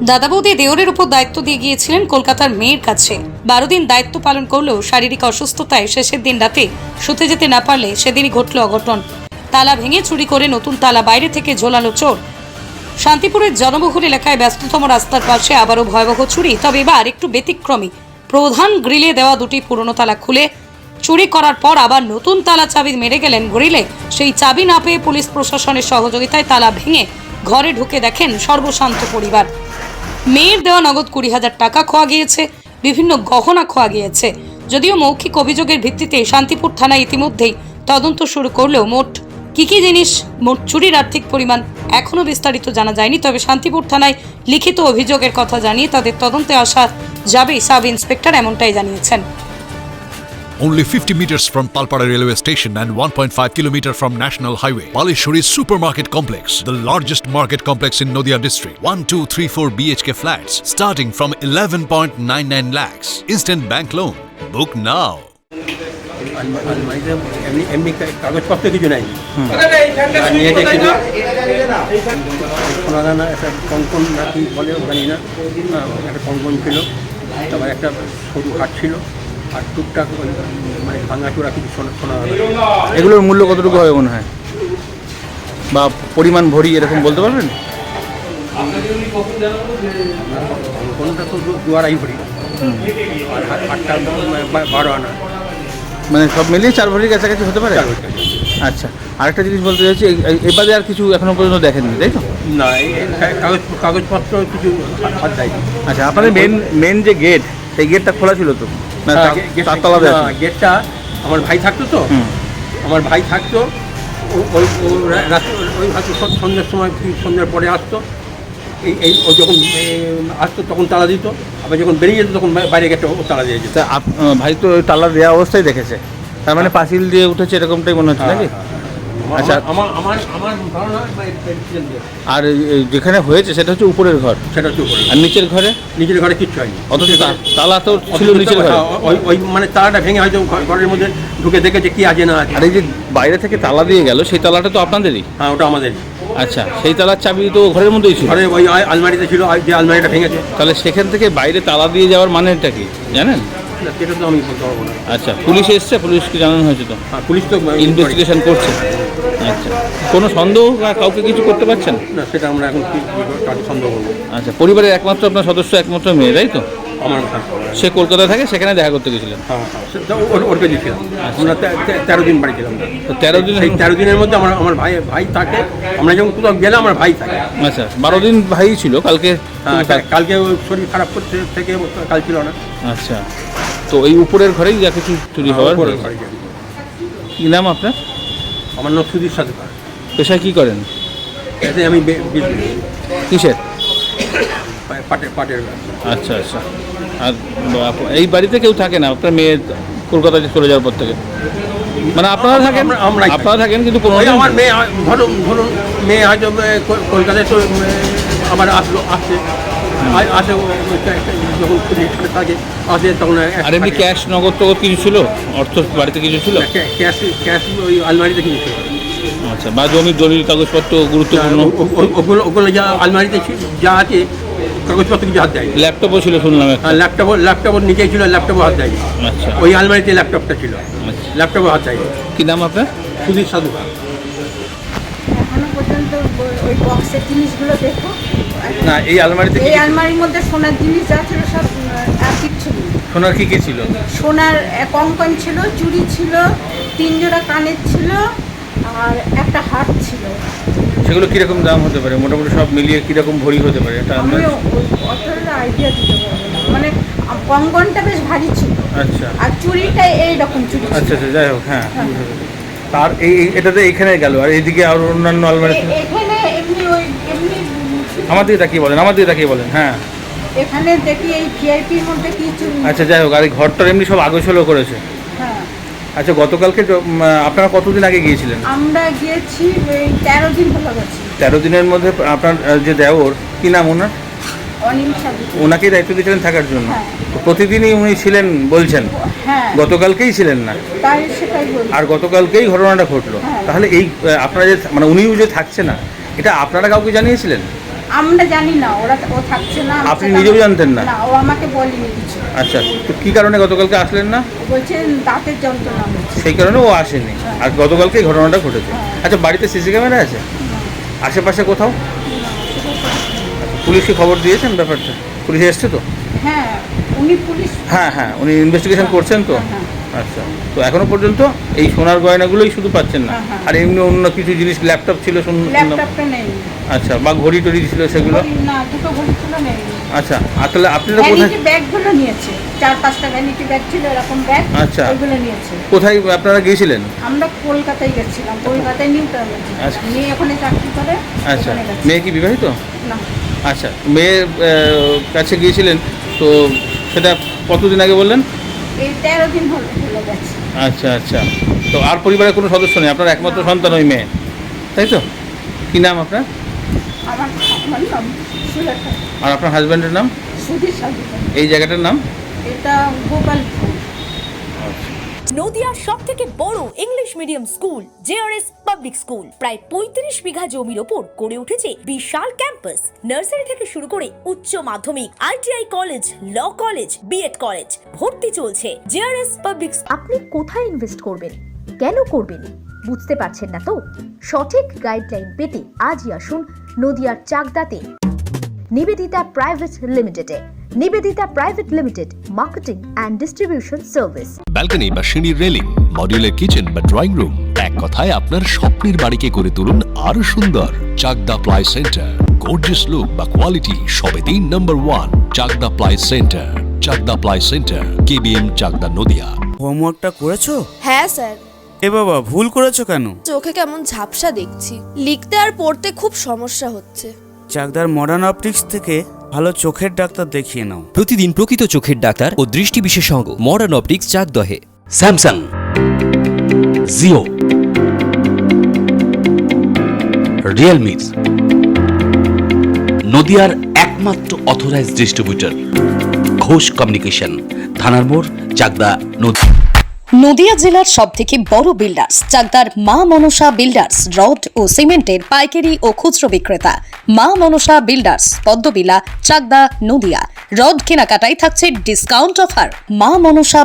দাদা বৌদি দেওরের উপর দায়িত্ব দিয়ে গিয়েছিলেন কলকাতার মেয়ের কাছে। 12 দিন দায়িত্ব পালন করলেও শারীরিক অসুস্থতায় শেষের দিন রাতে শুতে যেতে না পারলে সেদিনই ঘটল অঘটন। তালা ভেঙে চুরি করে নতুন তালা বাইরে থেকে ঝোলালো চোর। শান্তিপুরের জনবহুল এলাকায় ব্যস্ততম রাস্তার পাশে আবারও ভয়াবহ চুরি, তবে এবার একটু ব্যতিক্রমী। প্রধান গ্রিলে দেওয়া দুটি পুরনো তালা খুলে চুরি করার পর আবার নতুন তালা চাবি মেরে গেলেন গ্রিলে। সেই চাবি না পেয়ে পুলিশ প্রশাসনের সহযোগিতায় তালা ভেঙে ঘরে ঢুকে দেখেন সর্বশান্ত পরিবার। মেয়ের দেওয়া নগদ 20,000 টাকা খোয়া গিয়েছে, বিভিন্ন গহনা খোয়া গিয়েছে। যদিও মৌখিক অভিযোগের ভিত্তিতে শান্তিপুর থানায় ইতিমধ্যেই তদন্ত শুরু করলেও মোট কি জিনিস, মোট চুরির আর্থিক পরিমাণ এখনও বিস্তারিত জানা যায়নি। তবে শান্তিপুর থানায় লিখিত অভিযোগের কথা জানিয়ে তাদের তদন্তে আসা যাবে সাব ইন্সপেক্টর এমনটাই জানিয়েছেন। Only 50 meters from Palpara railway station and 1.5 kilometer from National Highway, Palishuri Supermarket Complex, the largest market complex in Nadia district. 1, 2, 3, 4 BHK flats starting from 11.99 lakhs. Instant bank loan. Book now. এমনি কাগজপত্র কিছু নাই, নিয়ে দেখছিল সোনা দানা একটা কঙ্কন না কি বলে জানি না, একটা কঙ্কন ছিল, তারপর একটা সরু হাট ছিল, আর টুকটাক ওই মানে ভাঙাচোরা কিছু সোনা দানা। এগুলোর মূল্য কতটুকু হবে মনে হয়, বা পরিমাণ ভরি এরকম বলতে পারবেন? কঙ্কনটা তো 2.5 ভরি, আর হাটটা 12 আনা, মানে সব মিলিয়ে 4 ভরির কাছাকাছি হতে পারে। আচ্ছা, আরেকটা জিনিস বলতে চাইছি, এবারে আর কিছু এখনো পর্যন্ত দেখেননি তাই তো? না, কাগজপত্র কিছু হাত দেয়নি। আচ্ছা, আপনাদের মেন যে গেট, সেই গেটটা খোলা ছিল তো না? তালা দেওয়া ছিল? গেটটা আমার ভাই থাকতো তো, আমার ভাই থাকতো, ওই হয়তো সন্ধ্যের সময় সন্ধ্যের পরে আসতো, এই ও যখন আসতো তখন তালা দিত, আবার যখন বেরিয়ে যেত তখন বাইরে গেটটা ও তালা দিয়ে যেত। ভাই তো ওই তালা দেওয়া অবস্থায় দেখেছে, তার মানে পাঁচিল দিয়ে উঠেছে এরকমটাই মনে হচ্ছে নাকি? আচ্ছা, আমার ধারণা। আর যেখানে হয়েছে সেটা হচ্ছে উপরের ঘর, সেটা হচ্ছে উপরে। আর নিচের ঘরে কিচ্ছু হয়নি, অথচ তালা তো ছিল নিচের ঘরে। ওই মানে তালাটা ভেঙে হয়তো ঘরের মধ্যে ঢুকে দেখেছে কি আছে না আছে। আর এই যে বাইরে থেকে তালা দিয়ে গেল, সেই তালাটা তো আপনাদেরই? হ্যাঁ, ওটা আমাদেরই। আচ্ছা, সেই তালার চাবি তো ঘরের মধ্যেই ছিল? ঘরে ওই আলমারিতে ছিল, যে আলমারিটা ভেঙেছে। তাহলে সেখান থেকে বাইরে তালা দিয়ে যাওয়ার মানেটা কি জানেন? সেটা তো আমি বলতে পারবো না। আচ্ছা, পুলিশ এসছে? পুলিশকে জানানো হয়েছে তো? হ্যাঁ, পুলিশ তো ইনভেস্টিগেশন করছে। আচ্ছা, কোনো সন্দেহ কাউকে কিছু করতে পারছেন না? সেটা আমরা এখন কাউকে সন্দেহ করবো। আচ্ছা, পরিবারের একমাত্র আপনার সদস্য, একমাত্র মেয়ে তাই তো? আমার সে কলকাতায় থাকে, সেখানে দেখা করতে গেছিলেন? হ্যাঁ, ওর কাছে ছিলাম আমরা। 13 দিন বাড়ি ছিলাম। তো 13 দিন? সেই 13 দিনের মধ্যে আমার ভাই থাকে, আমরা যখন কোথাও গেলে আমার ভাই থাকে। আচ্ছা, 12 দিন ভাই ছিল। কালকে? কালকে শরীর খারাপ করতে থেকে কাল ছিল না। আচ্ছা, তো এই উপরের ঘরেই যা কিছু চুরি হওয়ার। কি নাম আপনার? আমার নাম সুধীর সাধুকার। পেশায় কি করেন? এতে আমি কিসের? পাটের। আচ্ছা আচ্ছা, আর এই বাড়িতে কেউ থাকে না? আপনার মেয়ে কলকাতায় চলে যাওয়ার পর থেকে মানে আপনারা থাকেন? আপনারা থাকেন, কিন্তু কোনো আমার মেয়ে ধরুন মেয়ে হয়তো কলকাতায় তো আবার আসে যখন থাকে আসে তখন। আর এমনি ক্যাশ নগদ টগদ কিছু ছিল? অর্থ বাড়িতে কিছু ছিল? ক্যাশ ওই আলমারিতে কিছু ছিল। আচ্ছা, বা জমির কাগজপত্র গুরুত্বপূর্ণ ওগুলো যা আলমারিতে যা আছে কাগজপত্র কিছু হাত দেয়। ল্যাপটপও ছিল শুনলাম? ল্যাপটপের নিচেই ছিল, ল্যাপটপও হাত দেয়। আচ্ছা, ওই আলমারিতে ল্যাপটপটা ছিল, ল্যাপটপও হাত দেয়। কি নাম আপনার? সুধীর সাধুকার। এখনো পর্যন্ত ওই বক্সের জিনিসগুলো দেখো না, এই আলমারিতে এই আলমারির মধ্যে সোনার জিনিস যা ছিল সব আর কিচ্ছু নেই। সোনার কি কি ছিল? সোনার কঙ্কন ছিল, চুড়ি ছিল, 3 জোড়া কানের ছিল, আর একটা হাট ছিল। সেগুলো কীরকম দাম হতে পারে মোটামুটি সব মিলিয়ে? কীরকম ভরি হতে পারে এটা আমি অতটা আইডিয়া দিতে পারবো না, মানে কঙ্কনটা বেশ ভারী ছিল। আচ্ছা, আর চুড়িটা এইরকম চুড়ি। আচ্ছা আচ্ছা, যাই হোক। হ্যাঁ, তার এটাতে এইখানে গেল, আর এইদিকে আর অন্যান্য আলমারি এখানে এমনি আমার দিকে তাকিয়ে বলেন। হ্যাঁ, এখানে দেখি এই ভিআইপির মধ্যে কিছু। আচ্ছা, যাই হোক। আর এই ঘরটার এমনি সব আগোছালো করেছে? হ্যাঁ। আচ্ছা, গতকালকে আপনারা কতদিন আগে গিয়েছিলেন? আমরা গিয়েছি 13 দিন হলো গেছি। 13 দিনের মধ্যে আপনার যে দেওর, কি নাম ওনার? অনিল সাধু। ওনাকেই দায়িত্ব দিয়েছিলেন থাকার জন্য? হ্যাঁ। প্রতিদিনই উনি ছিলেন বলছেন? হ্যাঁ, গতকালকেই ছিলেন না? তাই সেটাই বলি। আর গতকালকেই ঘটনাটা ঘটলো। হ্যাঁ। তাহলে এই আপনারা যে মানে উনিও যে থাকছে না, এটা আপনারা কাউকে জানিয়েছিলেন? আমরা জানি না, ও থাকছে না। আপনি নিজেও জানতেন না? না, ও আমাকে বলেনি কিছু। আচ্ছা, তো কি কারণে গতকালকে আসলেন না? বলছে দাঁতের যন্ত্রণা হচ্ছে। সেই কারণে ও আসেনি, আর গতকালকে এই ঘটনাটা ঘটেছে। আচ্ছা, বাড়িতে সিসি ক্যামেরা আছে আশেপাশে কোথাও? পুলিশকে খবর দিয়েছেন ব্যাপারটা? পুলিশ এসছে তো? হ্যাঁ, উনি পুলিশ। হ্যাঁ, উনি ইনভেস্টিগেশন করছেন তো? হ্যাঁ। আচ্ছা, তো এখনো পর্যন্ত এই সোনার গয়নাগুলোই শুধু পাচ্ছেন না, হ্যাঁ। আর এমনি অন্য কিছু জিনিস, ল্যাপটপ ছিল শুনলাম? ল্যাপটপটা নেই। আচ্ছা, বা ঘড়ি টড়ি ছিল সেগুলো? না, দুটো ঘড়ি ছিল, নেই। আচ্ছা, আর তাহলে আপনারা কোথায়? ভ্যানিটি ব্যাগগুলো নিয়েছে, 4-5টা ভ্যানিটি ব্যাগ ছিল, এরকম ব্যাগ। আচ্ছা। ওইগুলো নিয়েছে। কোথায় আপনারা গিয়েছিলেন? আমরা কলকাতায় গেছিলাম, কলকাতায় নিউ টাউনে। আচ্ছা। মেয়ে ওখানে চাকরি করে। আচ্ছা, ওখানে গেছে। মেয়ে কি বিবাহিত? না, আচ্ছা, মেয়ের কাছে গিয়েছিলেন, তো সেটা কতদিন আগে বললেন? এই 13 দিন হলো গেছে। আচ্ছা আচ্ছা, তো আর পরিবারের কোনো সদস্য নেই? আপনার একমাত্র সন্তান ওই মেয়ে, তাই তো? কী নাম আপনার? আমার নাম সুলেখা। আর আপনার হাজব্যান্ডের নাম? সুধীর সাধুকা। এই জায়গাটার নাম? এটা গোপালপুর। নদিয়ার সব থেকে বড় English medium school JRS public school প্রায় 35 বিঘা জমির ওপর গড়ে উঠেছে বিশাল ক্যাম্পাস। নার্সারি থেকে শুরু করে উচ্চ মাধ্যমিক, ITI college, law college, BEd college, ভর্তি চলছে জেআরএস পাবলিক। আপনি কোথায় ইনভেস্ট করবেন, কেন করবেন, বুঝতে পারছেন না তো? সঠিক গাইডলাইন পেতে আজই আসুন নদিয়ার চাকদাতে নিবেদিতা প্রাইভেট লিমিটেডে। Nivedita private limited, marketing and distribution service. Balcony বা সিঁড়ির রেলিং, মডিউলার কিচেন বা ড্রয়িং রুম, এক কথায় আপনার স্বপ্নের বাড়িকে করে তুলুন আরো সুন্দর। Chakdah ply centre, gorgeous look বা কোয়ালিটি সবে 3 number 1 Chakdah ply centre. Chakdah ply centre, KBM, Chakdah, Nadia. হোমওয়ার্কটা করেছো? হ্যাঁ স্যার। এ বাবা, ভুল করেছো কেন? চোখে কেমন ঝাপসা দেখছি, লিখতে আর পড়তে খুব সমস্যা হচ্ছে। চাকদার মডার্ন অপটিক্স থেকে ভালো চোখের ডাক্তার দেখিয়ে নাও। প্রতিদিন প্রকৃত চোখের ডাক্তার ও দৃষ্টি বিশেষজ্ঞ মডার্ন অপটিক্স, চাকদহে। স্যামসাং, জিও, রিয়েলমি, নদিয়ার একমাত্র অথরাইজড ডিস্ট্রিবিউটর ঘোষ কমিউনিকেশন, থানার মোড়, চাকদা, নদিয়া। নদিয়া জেলার সবথেকে বড় বিল্ডার্স চাকদার মা মনসা বিল্ডার্স, রড ও সিমেন্টের পাইকারি ও খুচরো বিক্রেতা। মা মনসা বিল্ডার্স, পদ্মবিলা, চাকদা, নদিয়া। রড কেনাকাটায় থাকছে ডিসকাউন্ট অফার। মা মনসা